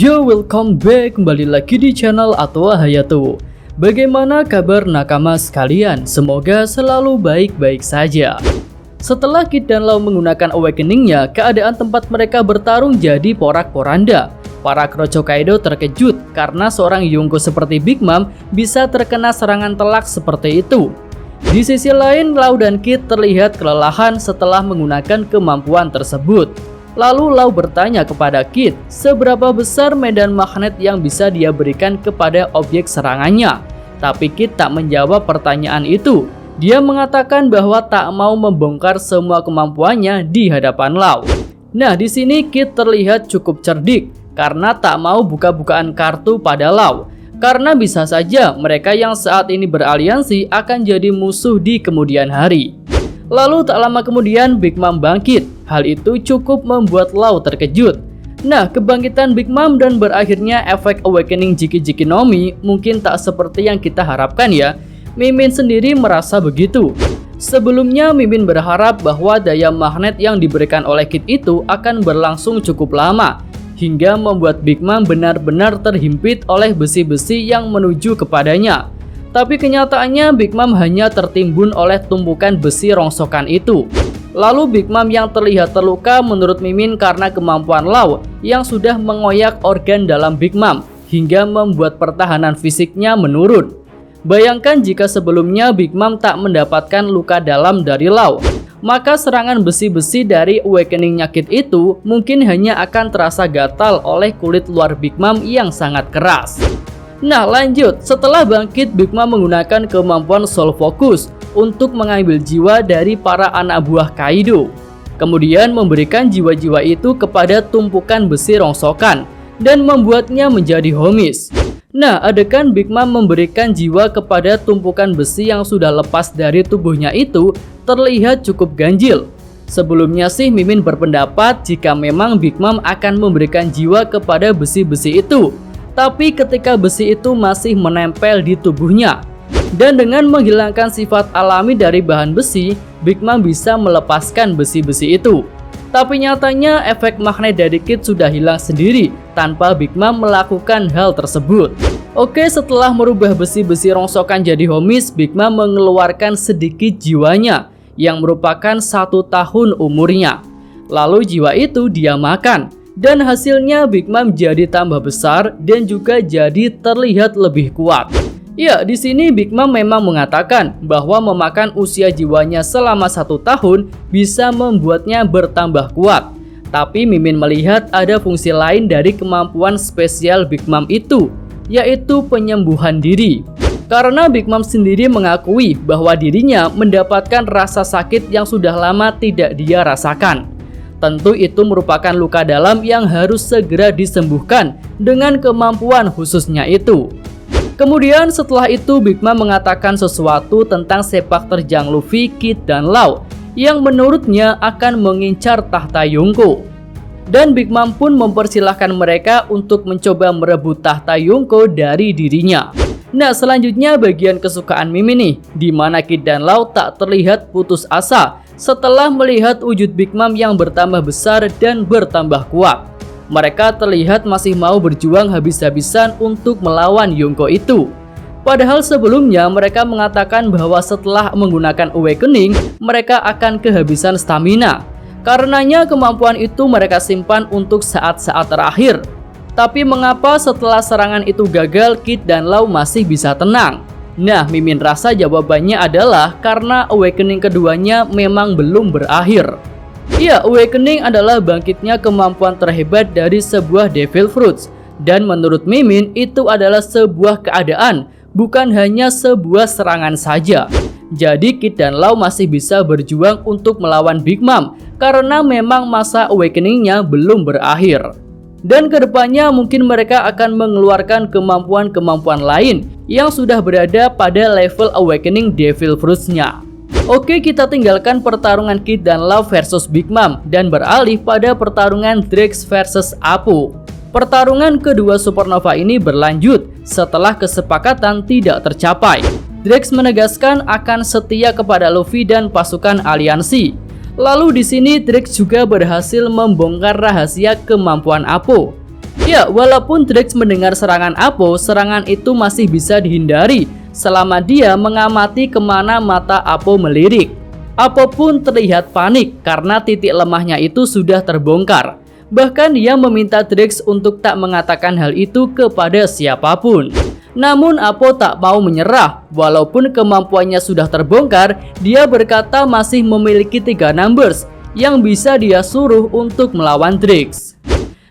Yo, welcome back, kembali lagi di channel Atwa Hayato. Bagaimana kabar nakama sekalian? Semoga selalu baik-baik saja. Setelah Kid dan Law menggunakan awakeningnya, keadaan tempat mereka bertarung jadi porak-poranda. Para Kroco Kaido terkejut karena seorang Yonko seperti Big Mom bisa terkena serangan telak seperti itu. Di sisi lain, Law dan Kid terlihat kelelahan setelah menggunakan kemampuan tersebut. Lalu Law bertanya kepada Kid seberapa besar medan magnet yang bisa dia berikan kepada objek serangannya. Tapi Kid tak menjawab pertanyaan itu. Dia mengatakan bahwa tak mau membongkar semua kemampuannya di hadapan Law. Nah, di sini Kid terlihat cukup cerdik karena tak mau buka-bukaan kartu pada Law. Karena bisa saja mereka yang saat ini beraliansi akan jadi musuh di kemudian hari. Lalu tak lama kemudian Big Mom bangkit. Hal itu cukup membuat Law terkejut. Nah, kebangkitan Big Mom dan berakhirnya efek awakening Jiki-Jiki no Mi mungkin tak seperti yang kita harapkan ya. Mimin sendiri merasa begitu. Sebelumnya Mimin berharap bahwa daya magnet yang diberikan oleh Kid itu akan berlangsung cukup lama, hingga membuat Big Mom benar-benar terhimpit oleh besi-besi yang menuju kepadanya. Tapi kenyataannya Big Mom hanya tertimbun oleh tumpukan besi rongsokan itu. Lalu Big Mom yang terlihat terluka menurut Mimin karena kemampuan Law yang sudah mengoyak organ dalam Big Mom hingga membuat pertahanan fisiknya menurun. Bayangkan jika sebelumnya Big Mom tak mendapatkan luka dalam dari Law, maka serangan besi-besi dari awakening Kid itu mungkin hanya akan terasa gatal oleh kulit luar Big Mom yang sangat keras. Nah, lanjut, setelah bangkit Big Mom menggunakan kemampuan Soul Focus untuk mengambil jiwa dari para anak buah Kaido. Kemudian memberikan jiwa-jiwa itu kepada tumpukan besi rongsokan dan membuatnya menjadi homies. Nah, adegan Big Mom memberikan jiwa kepada tumpukan besi yang sudah lepas dari tubuhnya itu terlihat cukup ganjil. Sebelumnya sih Mimin berpendapat jika memang Big Mom akan memberikan jiwa kepada besi-besi itu. Tapi ketika besi itu masih menempel di tubuhnya, dan dengan menghilangkan sifat alami dari bahan besi, Big Mom bisa melepaskan besi-besi itu. Tapi nyatanya efek magnet dari Kid sudah hilang sendiri tanpa Big Mom melakukan hal tersebut. Oke, setelah merubah besi-besi rongsokan jadi homies, Big Mom mengeluarkan sedikit jiwanya yang merupakan 1 tahun umurnya. Lalu jiwa itu dia makan. Dan hasilnya Big Mom jadi tambah besar dan juga jadi terlihat lebih kuat. Ya, di sini Big Mom memang mengatakan bahwa memakan usia jiwanya selama 1 tahun bisa membuatnya bertambah kuat. Tapi Mimin melihat ada fungsi lain dari kemampuan spesial Big Mom itu, yaitu penyembuhan diri. Karena Big Mom sendiri mengakui bahwa dirinya mendapatkan rasa sakit yang sudah lama tidak dia rasakan. Tentu itu merupakan luka dalam yang harus segera disembuhkan dengan kemampuan khususnya itu. Kemudian setelah itu Big Mom mengatakan sesuatu tentang sepak terjang Luffy, Kid, dan Law yang menurutnya akan mengincar tahta Yonko. Dan Big Mom pun mempersilahkan mereka untuk mencoba merebut tahta Yonko dari dirinya. Nah, selanjutnya bagian kesukaan Mimin nih, di mana Kid dan Law tak terlihat putus asa setelah melihat wujud Big Mom yang bertambah besar dan bertambah kuat. Mereka terlihat masih mau berjuang habis-habisan untuk melawan Yonko itu. Padahal sebelumnya mereka mengatakan bahwa setelah menggunakan awakening, mereka akan kehabisan stamina. Karenanya kemampuan itu mereka simpan untuk saat-saat terakhir. Tapi mengapa setelah serangan itu gagal, Kid dan Law masih bisa tenang? Nah, Mimin rasa jawabannya adalah karena awakening keduanya memang belum berakhir. Ya, awakening adalah bangkitnya kemampuan terhebat dari sebuah Devil Fruits. Dan menurut Mimin itu adalah sebuah keadaan, bukan hanya sebuah serangan saja. Jadi Kid dan Law masih bisa berjuang untuk melawan Big Mom karena memang masa awakeningnya belum berakhir. Dan kedepannya mungkin mereka akan mengeluarkan kemampuan-kemampuan lain yang sudah berada pada level awakening Devil Fruits-nya. Oke, kita tinggalkan pertarungan Kid dan Law versus Big Mom dan beralih pada pertarungan Drax versus Apu. Pertarungan kedua Supernova ini berlanjut setelah kesepakatan tidak tercapai. Drax menegaskan akan setia kepada Luffy dan pasukan aliansi. Lalu di sini Drax juga berhasil membongkar rahasia kemampuan Apo. Ya, walaupun Drax mendengar serangan Apo, serangan itu masih bisa dihindari selama dia mengamati kemana mata Apo melirik. Apo pun terlihat panik karena titik lemahnya itu sudah terbongkar. Bahkan dia meminta Drax untuk tak mengatakan hal itu kepada siapapun. Namun Apo tak mau menyerah. Walaupun kemampuannya sudah terbongkar, dia berkata masih memiliki 3 numbers yang bisa dia suruh untuk melawan Drax.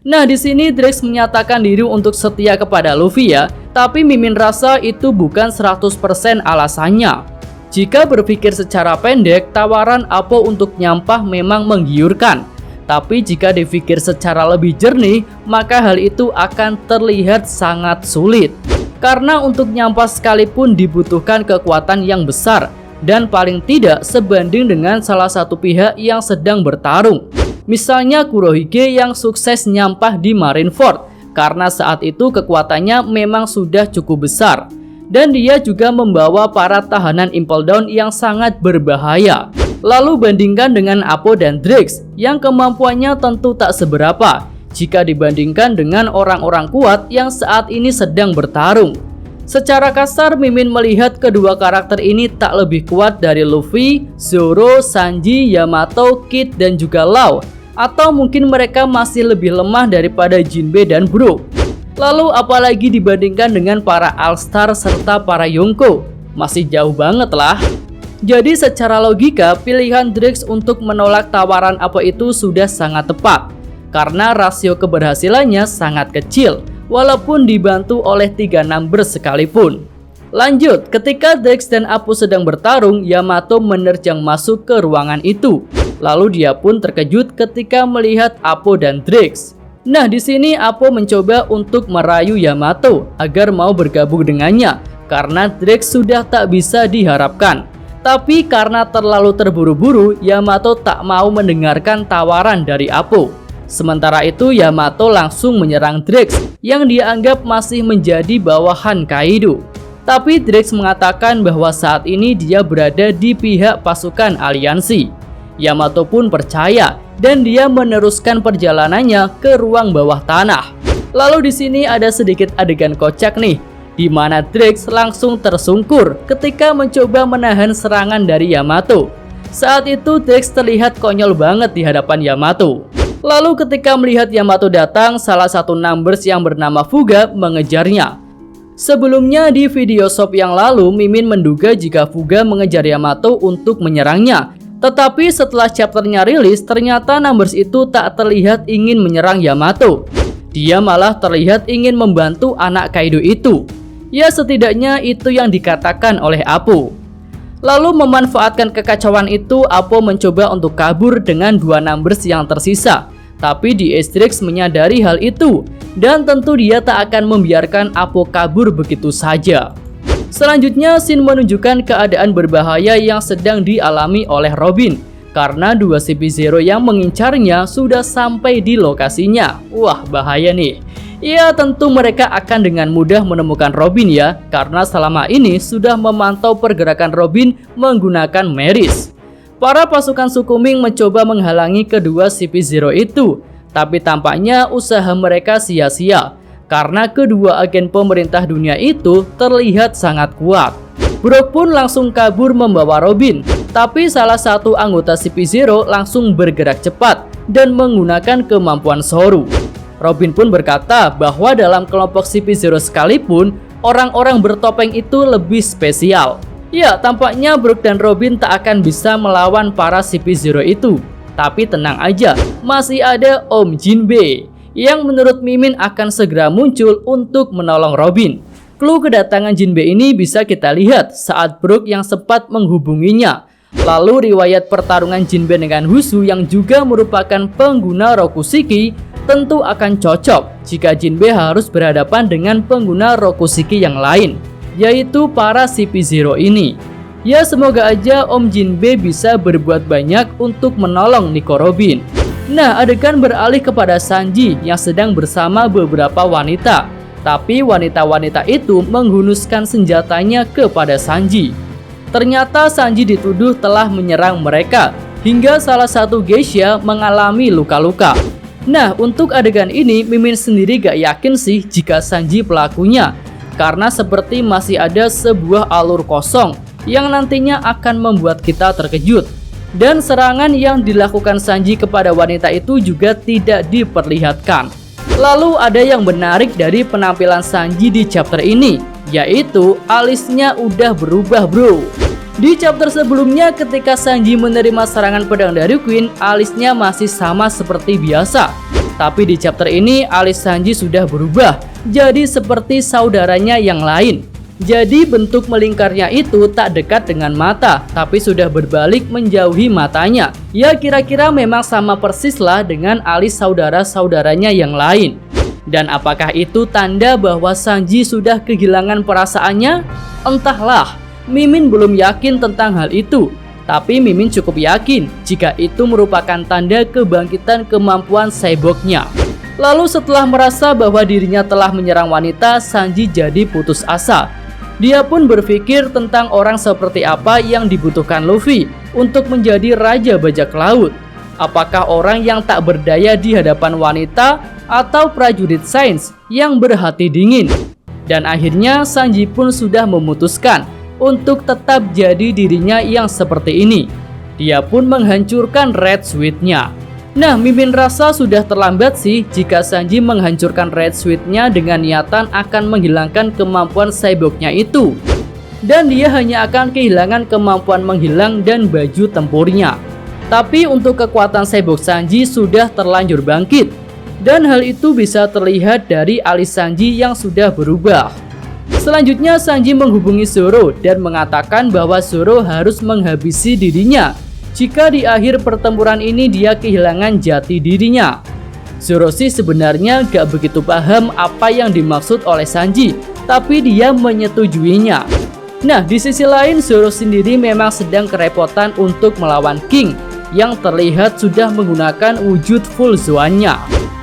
Nah, di sini Drax menyatakan diri untuk setia kepada Luffy ya, tapi Mimin rasa itu bukan 100% alasannya. Jika berpikir secara pendek, tawaran Apo untuk nyampah memang menggiurkan. Tapi jika dipikir secara lebih jernih, maka hal itu akan terlihat sangat sulit. Karena untuk nyampah sekalipun dibutuhkan kekuatan yang besar, dan paling tidak sebanding dengan salah satu pihak yang sedang bertarung. Misalnya Kurohige yang sukses nyampah di Marineford karena saat itu kekuatannya memang sudah cukup besar. Dan dia juga membawa para tahanan Impel Down yang sangat berbahaya. Lalu bandingkan dengan Apo dan Drax yang kemampuannya tentu tak seberapa jika dibandingkan dengan orang-orang kuat yang saat ini sedang bertarung. Secara kasar, Mimin melihat kedua karakter ini tak lebih kuat dari Luffy, Zoro, Sanji, Yamato, Kid, dan juga Law. Atau mungkin mereka masih lebih lemah daripada Jinbe dan Brook. Lalu apalagi dibandingkan dengan para All-Star serta para Yonko? Masih jauh banget lah. Jadi secara logika, pilihan Drax untuk menolak tawaran Apo itu sudah sangat tepat. Karena rasio keberhasilannya sangat kecil, walaupun dibantu oleh 3 numbers sekalipun. Lanjut, ketika Drax dan Apo sedang bertarung, Yamato menerjang masuk ke ruangan itu. Lalu dia pun terkejut ketika melihat Apo dan Drax. Nah, di sini Apo mencoba untuk merayu Yamato agar mau bergabung dengannya karena Drax sudah tak bisa diharapkan. Tapi karena terlalu terburu-buru, Yamato tak mau mendengarkan tawaran dari Apo. Sementara itu Yamato langsung menyerang Drax yang dia anggap masih menjadi bawahan Kaido. Tapi Drax mengatakan bahwa saat ini dia berada di pihak pasukan aliansi. Yamato pun percaya dan dia meneruskan perjalanannya ke ruang bawah tanah. Lalu di sini ada sedikit adegan kocak nih, di mana Drax langsung tersungkur ketika mencoba menahan serangan dari Yamato. Saat itu Drax terlihat konyol banget di hadapan Yamato. Lalu ketika melihat Yamato datang, salah satu numbers yang bernama Fuga mengejarnya. Sebelumnya di video shop yang lalu, Mimin menduga jika Fuga mengejar Yamato untuk menyerangnya. Tetapi setelah chapternya rilis, ternyata numbers itu tak terlihat ingin menyerang Yamato. Dia malah terlihat ingin membantu anak Kaido itu. Ya, setidaknya itu yang dikatakan oleh Apo. Lalu memanfaatkan kekacauan itu, Apo mencoba untuk kabur dengan 2 numbers yang tersisa. Tapi Drax menyadari hal itu, dan tentu dia tak akan membiarkan Apo kabur begitu saja. Selanjutnya, scene menunjukkan keadaan berbahaya yang sedang dialami oleh Robin. Karena 2 CP0 yang mengincarnya sudah sampai di lokasinya. Wah, bahaya nih. Ya, tentu mereka akan dengan mudah menemukan Robin ya, karena selama ini sudah memantau pergerakan Robin menggunakan Meris. Para pasukan Suku Ming mencoba menghalangi kedua CP0 itu, tapi tampaknya usaha mereka sia-sia, karena kedua agen pemerintah dunia itu terlihat sangat kuat. Brook pun langsung kabur membawa Robin, tapi salah satu anggota CP0 langsung bergerak cepat dan menggunakan kemampuan Soru. Robin pun berkata bahwa dalam kelompok CP0 sekalipun, orang-orang bertopeng itu lebih spesial. Ya, tampaknya Brook dan Robin tak akan bisa melawan para CP0 itu. Tapi tenang aja, masih ada Om Jinbe yang menurut Mimin akan segera muncul untuk menolong Robin. Clue kedatangan Jinbe ini bisa kita lihat saat Brook yang sempat menghubunginya. Lalu riwayat pertarungan Jinbe dengan Husu yang juga merupakan pengguna Rokushiki tentu akan cocok jika Jinbe harus berhadapan dengan pengguna Rokushiki yang lain, yaitu para CP0 ini. Ya, semoga aja Om Jinbe bisa berbuat banyak untuk menolong Nico Robin. Nah, adegan beralih kepada Sanji yang sedang bersama beberapa wanita. Tapi wanita-wanita itu menghunuskan senjatanya kepada Sanji. Ternyata Sanji dituduh telah menyerang mereka, hingga salah satu geisha mengalami luka-luka. Nah, untuk adegan ini Mimin sendiri gak yakin sih jika Sanji pelakunya, karena seperti masih ada sebuah alur kosong yang nantinya akan membuat kita terkejut. Dan serangan yang dilakukan Sanji kepada wanita itu juga tidak diperlihatkan. Lalu ada yang menarik dari penampilan Sanji di chapter ini, yaitu alisnya udah berubah bro. Di chapter sebelumnya ketika Sanji menerima serangan pedang dari Queen, alisnya masih sama seperti biasa. Tapi di chapter ini alis Sanji sudah berubah jadi seperti saudaranya yang lain. Jadi bentuk melingkarnya itu tak dekat dengan mata, tapi sudah berbalik menjauhi matanya. Ya kira-kira memang sama persis lah dengan alis saudara-saudaranya yang lain. Dan apakah itu tanda bahwa Sanji sudah kehilangan perasaannya? Entahlah. Mimin belum yakin tentang hal itu, tapi Mimin cukup yakin jika itu merupakan tanda kebangkitan kemampuan cyborgnya. Lalu setelah merasa bahwa dirinya telah menyerang wanita, Sanji jadi putus asa. Dia pun berpikir tentang orang seperti apa yang dibutuhkan Luffy untuk menjadi Raja Bajak Laut. Apakah orang yang tak berdaya di hadapan wanita atau prajurit sains yang berhati dingin? Dan akhirnya Sanji pun sudah memutuskan untuk tetap jadi dirinya yang seperti ini. Dia pun menghancurkan Red Suite-nya. Nah, Mimin rasa sudah terlambat sih jika Sanji menghancurkan Red Suite-nya dengan niatan akan menghilangkan kemampuan cyborgnya itu. Dan dia hanya akan kehilangan kemampuan menghilang dan baju tempurnya. Tapi untuk kekuatan cyborg Sanji sudah terlanjur bangkit. Dan hal itu bisa terlihat dari alis Sanji yang sudah berubah. Selanjutnya Sanji menghubungi Zoro dan mengatakan bahwa Zoro harus menghabisi dirinya jika di akhir pertempuran ini dia kehilangan jati dirinya. Zoro sih sebenarnya gak begitu paham apa yang dimaksud oleh Sanji, tapi dia menyetujuinya. Nah, di sisi lain Zoro sendiri memang sedang kerepotan untuk melawan King yang terlihat sudah menggunakan wujud full Zoan-nya.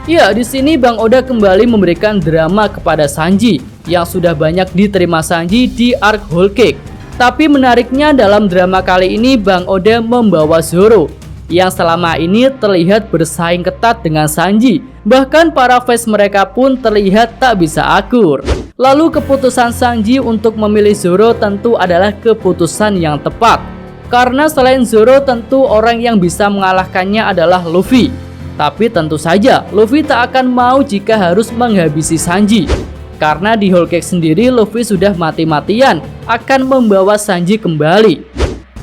Ya, di sini Bang Oda kembali memberikan drama kepada Sanji yang sudah banyak diterima Sanji di arc Whole Cake. Tapi menariknya dalam drama kali ini Bang Oda membawa Zoro yang selama ini terlihat bersaing ketat dengan Sanji. Bahkan para fans mereka pun terlihat tak bisa akur. Lalu keputusan Sanji untuk memilih Zoro tentu adalah keputusan yang tepat. Karena selain Zoro tentu orang yang bisa mengalahkannya adalah Luffy. Tapi tentu saja Luffy tak akan mau jika harus menghabisi Sanji. Karena di Whole Cake sendiri Luffy sudah mati-matian akan membawa Sanji kembali.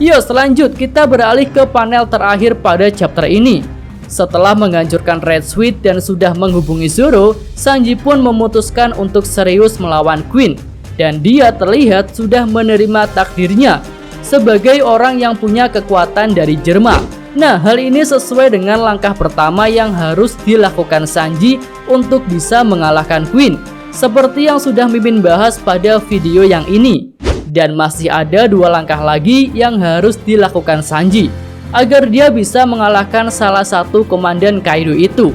Yuk selanjut kita beralih ke panel terakhir pada chapter ini. Setelah menghancurkan Red Suite dan sudah menghubungi Zoro, Sanji pun memutuskan untuk serius melawan Queen. Dan dia terlihat sudah menerima takdirnya sebagai orang yang punya kekuatan dari Jerman. Nah, hal ini sesuai dengan langkah pertama yang harus dilakukan Sanji untuk bisa mengalahkan Queen, seperti yang sudah Mimin bahas pada video yang ini. Dan masih ada 2 langkah lagi yang harus dilakukan Sanji agar dia bisa mengalahkan salah satu komandan Kaido itu.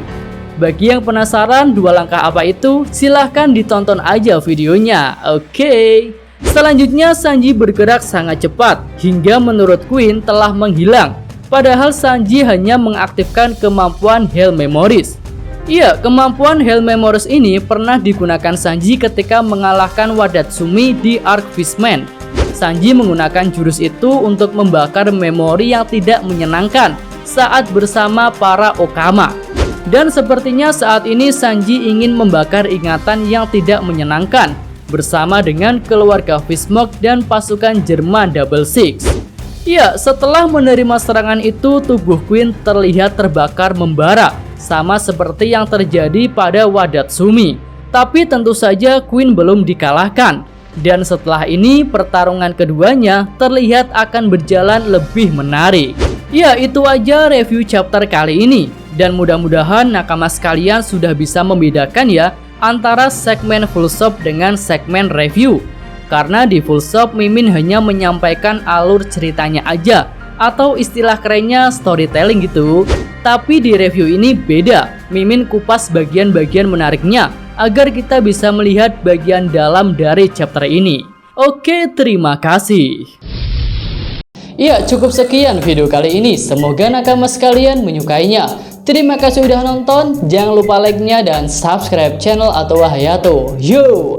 Bagi yang penasaran 2 langkah apa itu, silahkan ditonton aja videonya. Oke. Selanjutnya Sanji bergerak sangat cepat hingga menurut Queen telah menghilang. Padahal Sanji hanya mengaktifkan kemampuan Hell Memories. Iya, kemampuan Hell Memories ini pernah digunakan Sanji ketika mengalahkan Wadatsumi di arc Fishman. Sanji menggunakan jurus itu untuk membakar memori yang tidak menyenangkan saat bersama para Okama. Dan sepertinya saat ini Sanji ingin membakar ingatan yang tidak menyenangkan bersama dengan keluarga Fishmock dan pasukan Jerman Double Six. Ya, setelah menerima serangan itu, tubuh Queen terlihat terbakar membara, sama seperti yang terjadi pada Wadatsumi. Tapi tentu saja Queen belum dikalahkan. Dan setelah ini, pertarungan keduanya terlihat akan berjalan lebih menarik. Ya, itu aja review chapter kali ini. Dan mudah-mudahan nakama sekalian sudah bisa membedakan ya antara segmen full shop dengan segmen review. Karena di full shop Mimin hanya menyampaikan alur ceritanya aja, atau istilah kerennya storytelling gitu. Tapi di review ini beda, Mimin kupas bagian-bagian menariknya agar kita bisa melihat bagian dalam dari chapter ini. Oke, terima kasih. Ya, cukup sekian video kali ini. Semoga nakama sekalian menyukainya. Terima kasih udah nonton, jangan lupa like-nya dan subscribe channel Atowa Hayato. Yo!